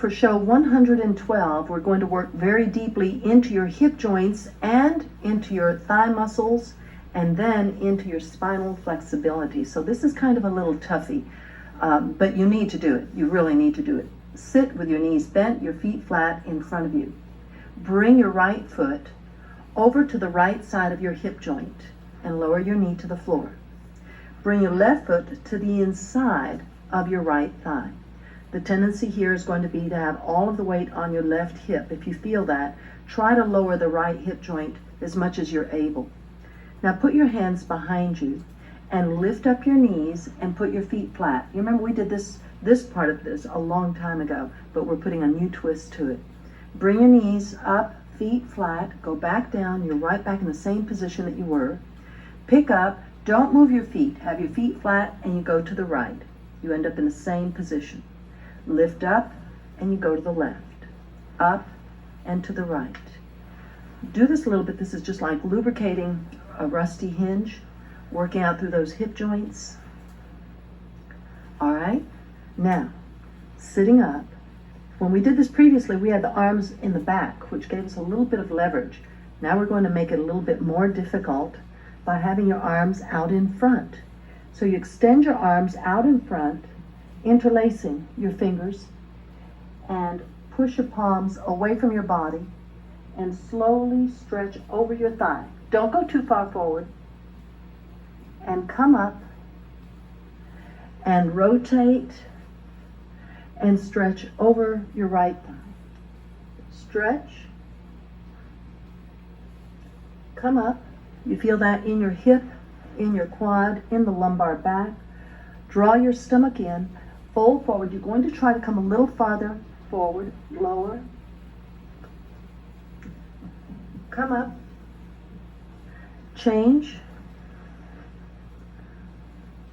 for show 112, we're going to work very deeply into your hip joints and into your thigh muscles and then into your spinal flexibility. So this is kind of a little toughie, but you need to do it. You really need to do it. Sit with your knees bent, your feet flat in front of you. Bring your right foot over to the right side of your hip joint and lower your knee to the floor. Bring your left foot to the inside of your right thigh. The tendency here is going to be to have all of the weight on your left hip. If you feel that, try to lower the right hip joint as much as you're able. Now put your hands behind you and lift up your knees and put your feet flat. You remember we did this part of this a long time ago, but we're putting a new twist to it. Bring your knees up, feet flat, go back down. You're right back in the same position that you were. Pick up, don't move your feet. Have your feet flat and you go to the right. You end up in the same position. Lift up and you go to the left, up and to the right. Do this a little bit. This is just like lubricating a rusty hinge, working out through those hip joints. All right, now sitting up. When we did this previously, we had the arms in the back, which gave us a little bit of leverage. Now we're going to make it a little bit more difficult by having your arms out in front. So you extend your arms out in front, interlacing your fingers, and push your palms away from your body and slowly stretch over your thigh. Don't go too far forward. And come up and rotate and stretch over your right thigh. Stretch. Come up. You feel that in your hip, in your quad, in the lumbar back. Draw your stomach in. Fold forward. You're going to try to come a little farther forward, lower. Come up. Change.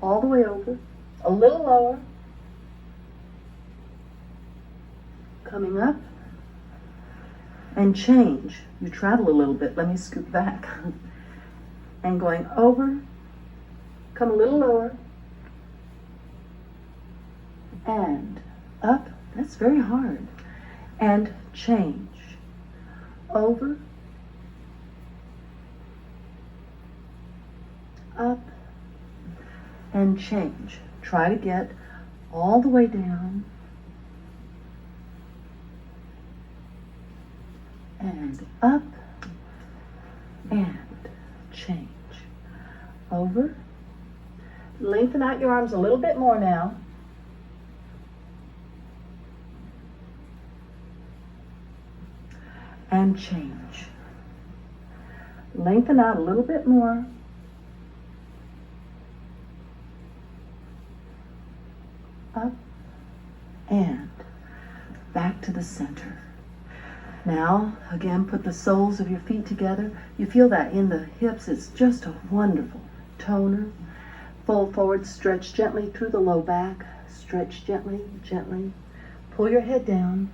All the way over. A little lower. Coming up. And change. You travel a little bit. Let me scoot back. And going over. Come a little lower. And up. That's very hard. And change. Over. Up. And change. Try to get all the way down. And up. And change. Over. Lengthen out your arms a little bit more now. And change. Lengthen out a little bit more. Up and back to the center. Now, again, put the soles of your feet together. You feel that in the hips. It's just a wonderful toner. Fold forward, stretch gently through the low back. Stretch gently, gently. Pull your head down.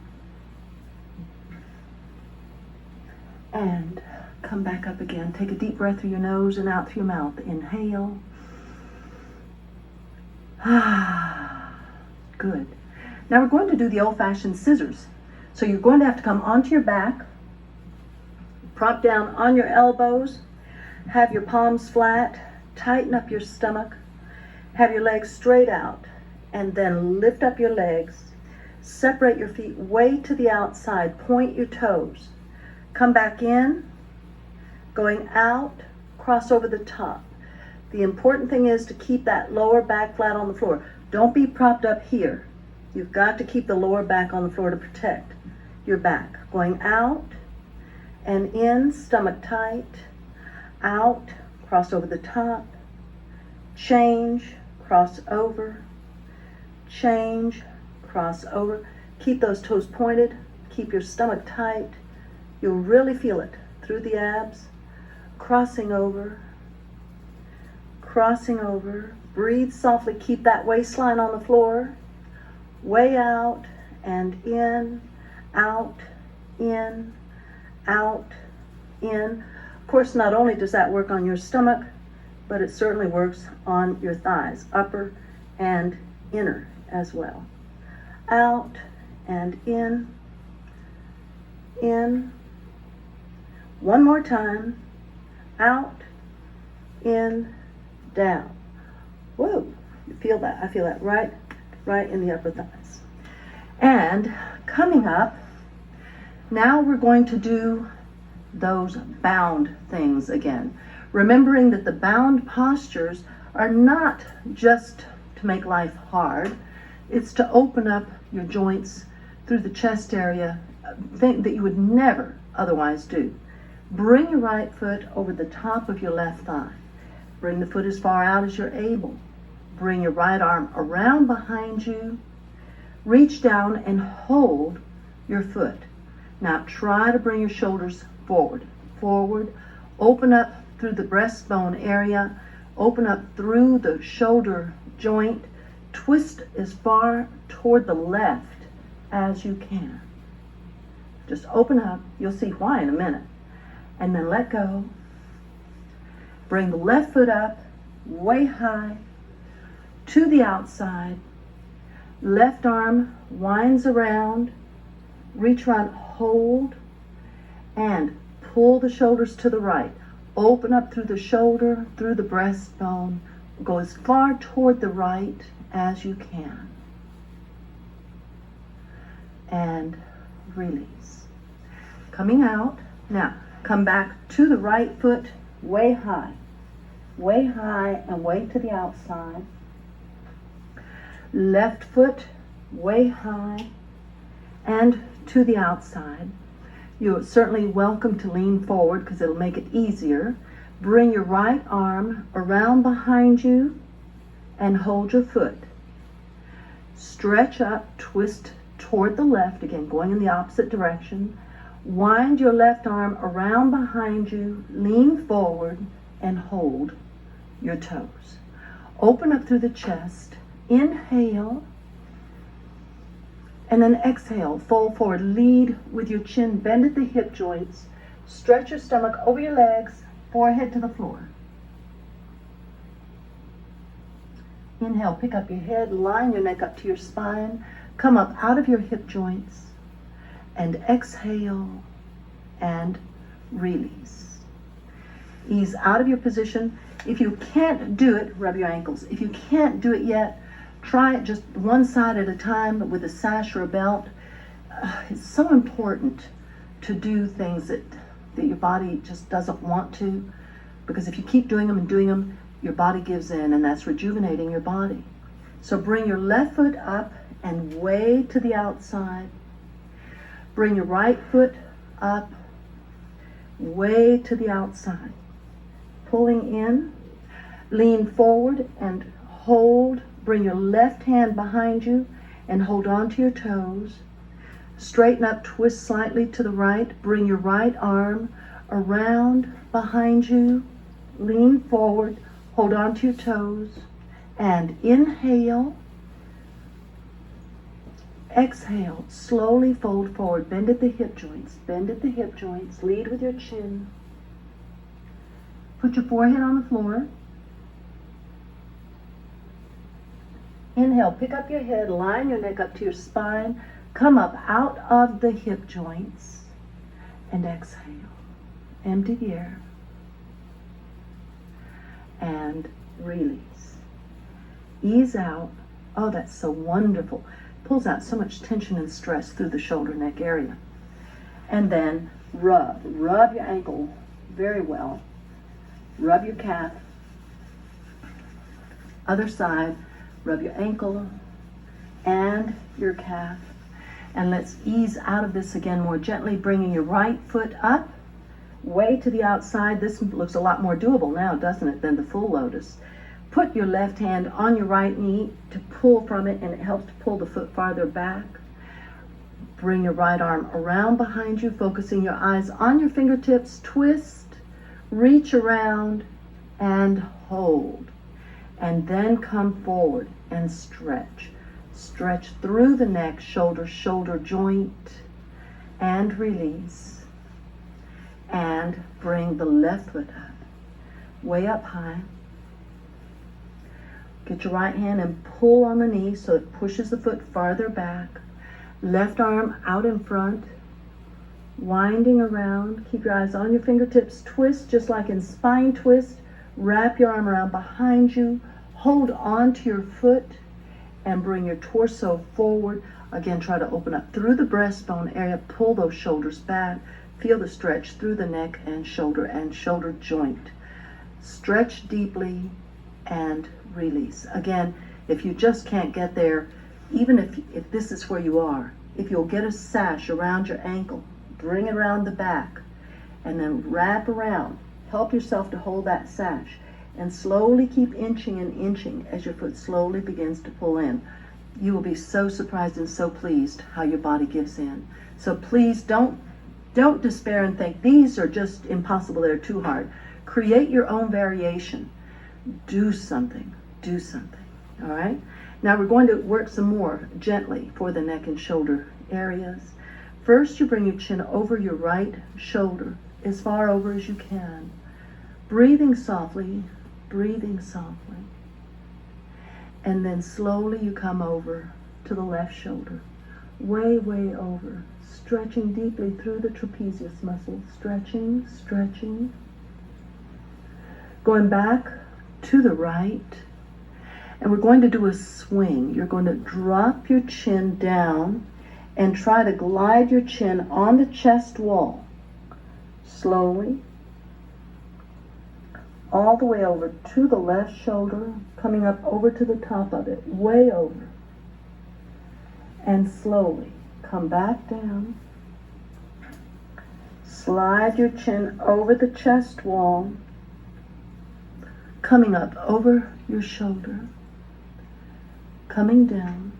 And come back up again. Take a deep breath through your nose and out through your mouth. Inhale. Good. Now we're going to do the old-fashioned scissors. So you're going to have to come onto your back, prop down on your elbows, have your palms flat, tighten up your stomach, have your legs straight out, and then lift up your legs, separate your feet way to the outside, point your toes, come back in, going out, cross over the top. The important thing is to keep that lower back flat on the floor. Don't be propped up here. You've got to keep the lower back on the floor to protect your back. Going out and in, stomach tight, out, cross over the top, change, cross over, change, cross over. Keep those toes pointed, keep your stomach tight. You'll really feel it through the abs, crossing over, breathe softly, keep that waistline on the floor, way out and in, out, in, out, in. Of course, not only does that work on your stomach, but it certainly works on your thighs, upper and inner as well. Out and in. One more time, out, in, down. Whoa, you feel that? I feel that right in the upper thighs. And coming up, now we're going to do those bound things again. Remembering that the bound postures are not just to make life hard, it's to open up your joints through the chest area, thing that you would never otherwise do. Bring your right foot over the top of your left thigh. Bring the foot as far out as you're able. Bring your right arm around behind you. Reach down and hold your foot. Now try to bring your shoulders forward. Open up through the breastbone area. Open up through the shoulder joint. Twist as far toward the left as you can. Just open up. You'll see why in a minute. And then let go. Bring the left foot up, way high, to the outside. Left arm winds around. Reach around, hold, and pull the shoulders to the right. Open up through the shoulder, through the breastbone. Go as far toward the right as you can. And release. Coming out. Now, come back to the right foot, way high, and way to the outside. Left foot, way high, and to the outside. You're certainly welcome to lean forward because it'll make it easier. Bring your right arm around behind you and hold your foot. Stretch up, twist toward the left, again going in the opposite direction. Wind your left arm around behind you, lean forward, and hold your toes. Open up through the chest. Inhale, and then exhale. Fold forward. Lead with your chin. Bend at the hip joints. Stretch your stomach over your legs. Forehead to the floor. Inhale, pick up your head. Line your neck up to your spine. Come up out of your hip joints. And exhale and release. Ease out of your position. If you can't do it, rub your ankles. If you can't do it yet, try it just one side at a time with a sash or a belt. It's so important to do things that your body just doesn't want to, because if you keep doing them, your body gives in, and that's rejuvenating your body. So bring your left foot up and way to the outside. Bring your right foot up, way to the outside. Pulling in, lean forward and hold. Bring your left hand behind you and hold on to your toes. Straighten up, twist slightly to the right. Bring your right arm around behind you. Lean forward, hold on to your toes. And inhale. Exhale, slowly fold forward. Bend at the hip joints. Bend at the hip joints. Lead with your chin. Put your forehead on the floor. Inhale, pick up your head, line your neck up to your spine, come up out of the hip joints, and exhale. Empty the air. And release. Ease out. Oh, that's so wonderful. Pulls out so much tension and stress through the shoulder neck area. And then rub. Rub your ankle very well. Rub your calf. Other side. Rub your ankle and your calf. And let's ease out of this again more gently, bringing your right foot up, way to the outside. This looks a lot more doable now, doesn't it, than the full lotus. Put your left hand on your right knee to pull from it, and it helps to pull the foot farther back. Bring your right arm around behind you, focusing your eyes on your fingertips. Twist, reach around, and hold. And then come forward and stretch. Stretch through the neck, shoulder joint, and release. And bring the left foot up, way up high. Get your right hand and pull on the knee so it pushes the foot farther back. Left arm out in front, winding around. Keep your eyes on your fingertips. Twist just like in spine twist. Wrap your arm around behind you. Hold on to your foot and bring your torso forward. Again, try to open up through the breastbone area. Pull those shoulders back. Feel the stretch through the neck and shoulder joint. Stretch deeply and release. Again, if you just can't get there, even if this is where you are, if you'll get a sash around your ankle, bring it around the back, and then wrap around. Help yourself to hold that sash, and slowly keep inching and inching as your foot slowly begins to pull in. You will be so surprised and so pleased how your body gives in. So please don't despair and think these are just impossible, they're too hard. Create your own variation. Do something, all right? Now we're going to work some more gently for the neck and shoulder areas. First, you bring your chin over your right shoulder, as far over as you can. Breathing softly. And then slowly you come over to the left shoulder. Way over. Stretching deeply through the trapezius muscle. Stretching. Going back to the right. And we're going to do a swing. You're going to drop your chin down and try to glide your chin on the chest wall. Slowly. All the way over to the left shoulder, coming up over to the top of it, way over. And slowly come back down. Slide your chin over the chest wall, coming up over your shoulder, coming down.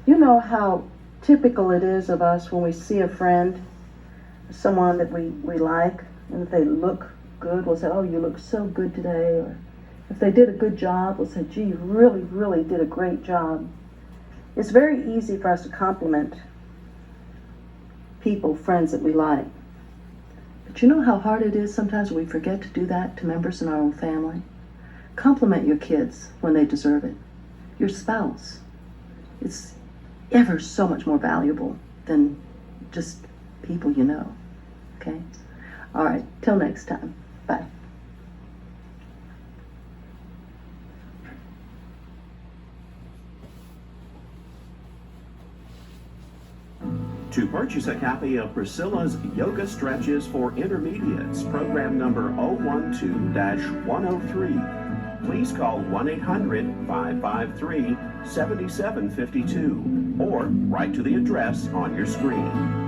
You know how typical it is of us when we see a friend, someone that we like, and if they look good, we'll say, oh, you look so good today. Or if they did a good job, we'll say, gee, you really did a great job. It's very easy for us to compliment people, friends that we like. But you know how hard it is sometimes we forget to do that to members in our own family? Compliment your kids when they deserve it. Your spouse. It's ever so much more valuable than just people you know. Okay? All right, till next time. Bye. To purchase a copy of Priscilla's Yoga Stretches for Intermediates, program number 012-103, please call 1-800-553-7752 or write to the address on your screen.